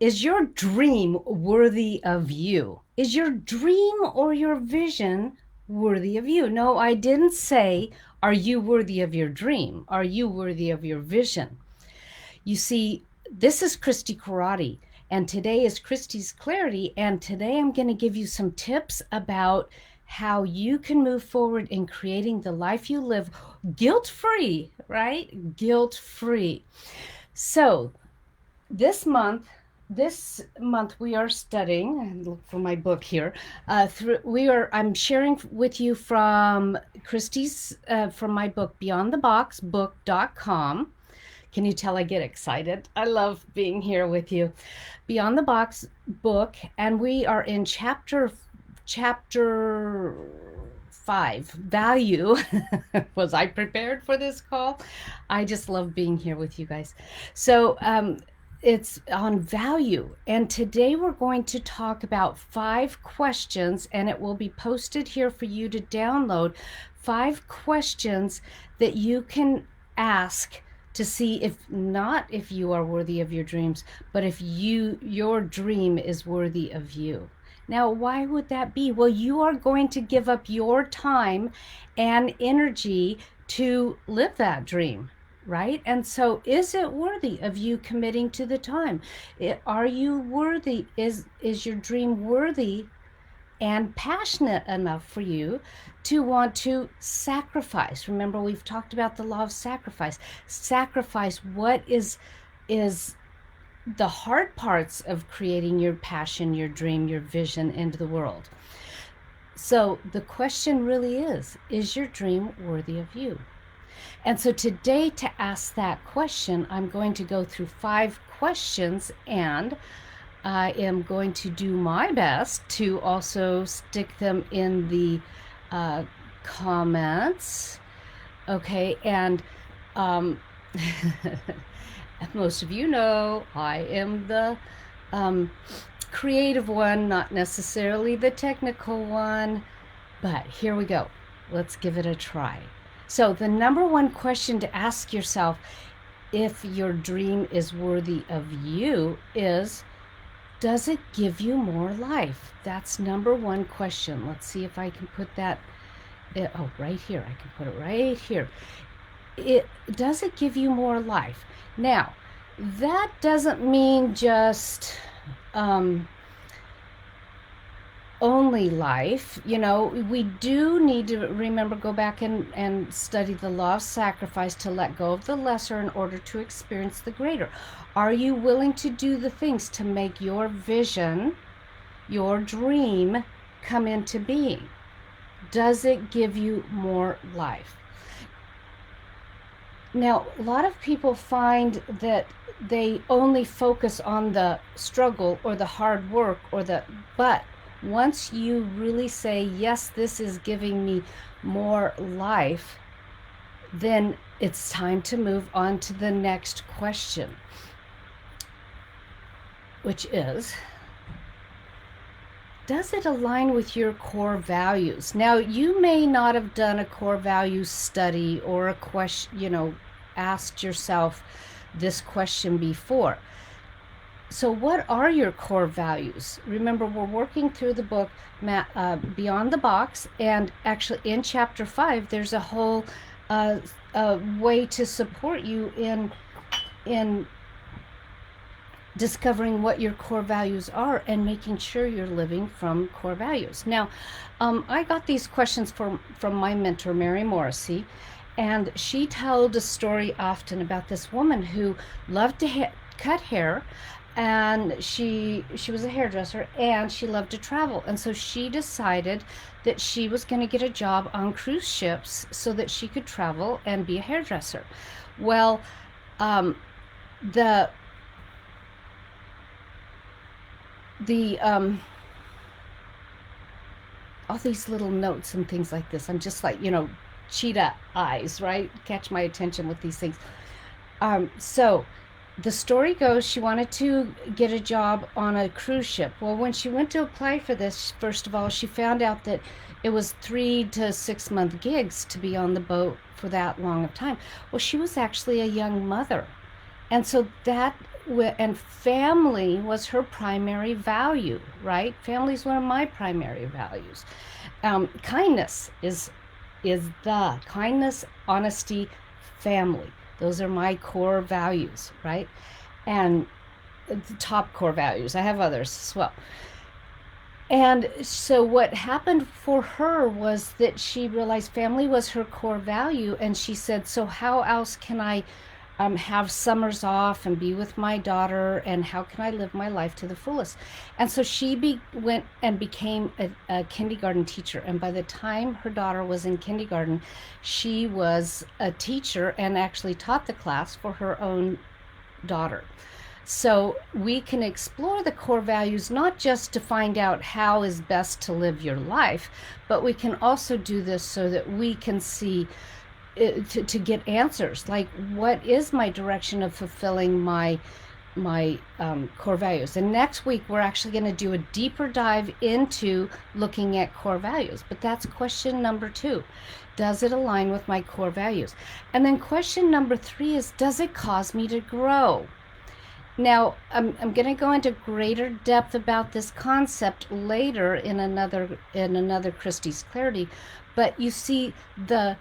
Is your dream worthy of you? Is your dream or your vision worthy of you? No, I didn't say, are you worthy of your dream? Are you worthy of your vision? You see, this is Christi Karate, and today is Christi's Clarity, and today I'm going to give you some tips about how you can move forward in creating the life you live guilt-free, right? Guilt-free. So, this month we are studying, and look for my book here, I'm sharing with you from Christie's from my book Beyond the Box book.com. Can you tell I get excited? I love being here with you. Beyond the Box book, and we are in chapter 5, value. Was I prepared for this call? I just love being here with you guys. So it's on value. And today we're going to talk about 5 questions, and it will be posted here for you to download. 5 questions that you can ask to see if you are worthy of your dreams, but if your dream is worthy of you. Now, why would that be? Well, you are going to give up your time and energy to live that dream, right? And so is it worthy of you committing to the time? Are you worthy? Is your dream worthy and passionate enough for you to want to sacrifice? Remember, we've talked about the law of sacrifice. Sacrifice what is the hard parts of creating your passion, your dream, your vision into the world. So the question really is your dream worthy of you? And so today, to ask that question, I'm going to go through 5 questions, and I am going to do my best to also stick them in the comments. Okay, and most of you know I am the creative one, not necessarily the technical one, but here we go. Let's give it a try. So the number one question to ask yourself if your dream is worthy of you is, does it give you more life? That's number one question. Let's see if I can put that. Right here. I can put it right here. Does it give you more life? Now, that doesn't mean just only life. We do need to remember, go back and study the law of sacrifice, to let go of the lesser in order to experience the greater. Are you willing to do the things to make your vision, your dream, come into being? Does it give you more life? Now, a lot of people find that they only focus on the struggle or the hard work but once you really say, yes, this is giving me more life, then it's time to move on to the next question, which is, does it align with your core values? Now, you may not have done a core values study or a question, asked yourself this question before. So what are your core values? Remember, we're working through the book Beyond the Box, and actually in chapter 5 there's a whole way to support you in discovering what your core values are and making sure you're living from core values. Now, I got these questions from my mentor, Mary Morrissey, and she told a story often about this woman who loved to cut hair, and she was a hairdresser, and she loved to travel, and so she decided that she was going to get a job on cruise ships so that she could travel and be a hairdresser. Well, the all these little notes and things like this, I'm just like, cheetah eyes, right? Catch my attention with these things. So the story goes, she wanted to get a job on a cruise ship. Well, when she went to apply for this, first of all, she found out that it was 3 to 6 month gigs to be on the boat for that long of time. Well, she was actually a young mother. And so that and family was her primary value, right? Family is one of my primary values. Kindness is the kindness, honesty, family. Those are my core values, right? And the top core values. I have others as well. And so what happened for her was that she realized family was her core value, and she said, so how else can I have summers off and be with my daughter, and how can I live my life to the fullest? And so she went and became a kindergarten teacher, and by the time her daughter was in kindergarten, she was a teacher and actually taught the class for her own daughter. So we can explore the core values, not just to find out how is best to live your life, but we can also do this so that we can see, to get answers, like what is my direction of fulfilling my core values. And next week we're actually going to do a deeper dive into looking at core values. But that's question number 2. Does it align with my core values? And then question number 3 is, does it cause me to grow? Now, I'm going to go into greater depth about this concept later in another Christi's Clarity, but you see, the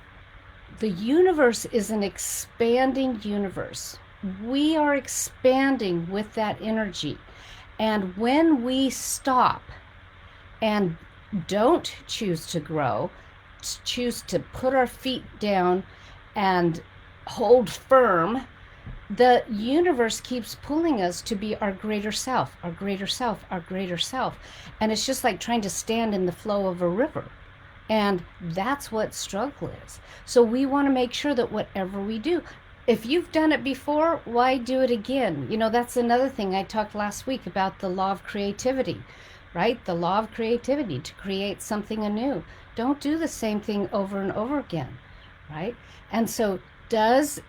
universe is an expanding universe. We are expanding with that energy, and when we stop and don't choose to grow, choose to put our feet down and hold firm, the universe keeps pulling us to be our greater self, our greater self, our greater self. And it's just like trying to stand in the flow of a river. And that's what struggle is. So we want to make sure that whatever we do, if you've done it before, why do it again? You know, that's another thing I talked last week about, the law of creativity, right? The law of creativity, to create something anew. Don't do the same thing over and over again, right? And so does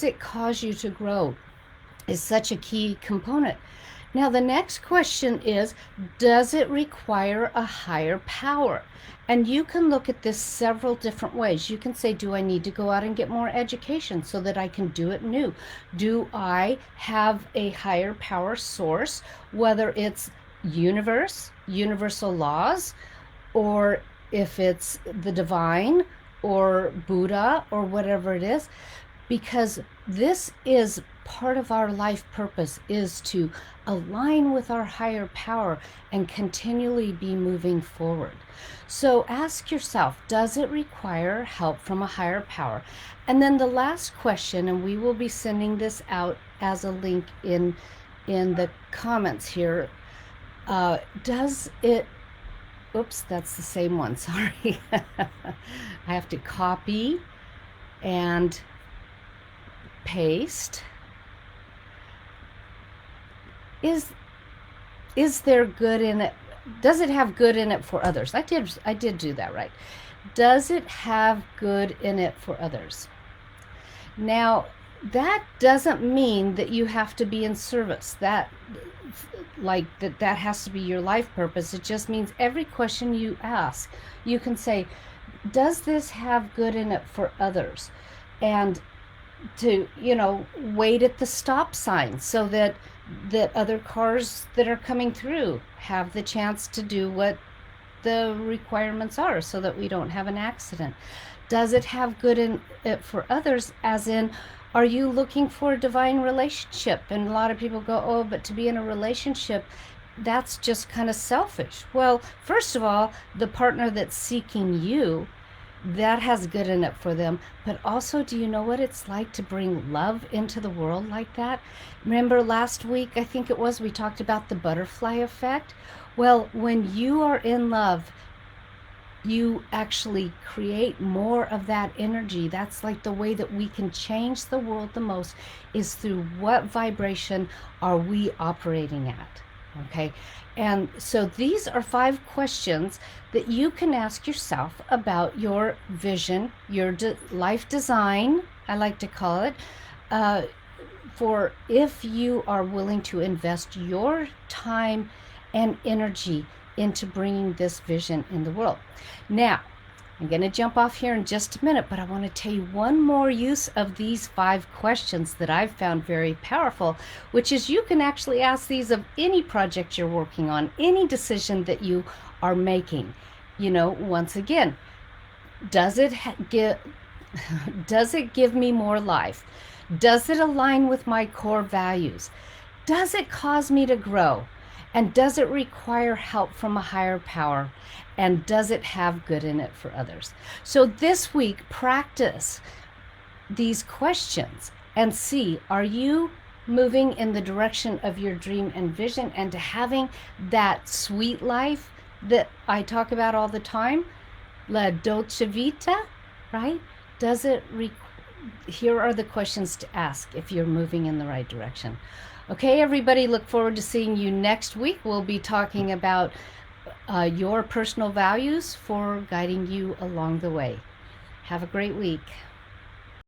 it cause you to grow is such a key component. Now, the next question is, does it require a higher power? And you can look at this several different ways. You can say, do I need to go out and get more education so that I can do it new? Do I have a higher power source, whether it's universe, universal laws, or if it's the divine or Buddha or whatever it is? Because this is part of our life purpose, is to align with our higher power and continually be moving forward. So ask yourself, does it require help from a higher power? And then the last question, and we will be sending this out as a link in the comments here, does it, oops, that's the same one, sorry. I have to copy and paste. Is there good in it? Does it have good in it for others? I did do that right. Does it have good in it for others? Now, that doesn't mean that you have to be in service. That has to be your life purpose. It just means every question you ask, you can say, does this have good in it for others? And to, wait at the stop sign so that other cars that are coming through have the chance to do what the requirements are so that we don't have an accident. Does it have good in it for others, as in, are you looking for a divine relationship? And a lot of people go, oh, but to be in a relationship, that's just kind of selfish. Well, first of all, the partner that's seeking you, that has good in it for them. But also, do you know what it's like to bring love into the world like that? Remember last week, I think it was, we talked about the butterfly effect. Well, when you are in love, you actually create more of that energy. That's like the way that we can change the world the most, is through what vibration are we operating at. Okay, and so these are 5 questions that you can ask yourself about your vision, your life design, I like to call it, for if you are willing to invest your time and energy into bringing this vision in the world. Now, I'm going to jump off here in just a minute, but I want to tell you one more use of these 5 questions that I've found very powerful, which is you can actually ask these of any project you're working on, any decision that you are making. Once again, does it give me more life? Does it align with my core values? Does it cause me to grow? And does it require help from a higher power? And does it have good in it for others? So this week, practice these questions and see, are you moving in the direction of your dream and vision and to having that sweet life that I talk about all the time? La dolce vita, right? Does it here are the questions to ask if you're moving in the right direction. Okay, everybody, look forward to seeing you next week. We'll be talking about your personal values for guiding you along the way. Have a great week.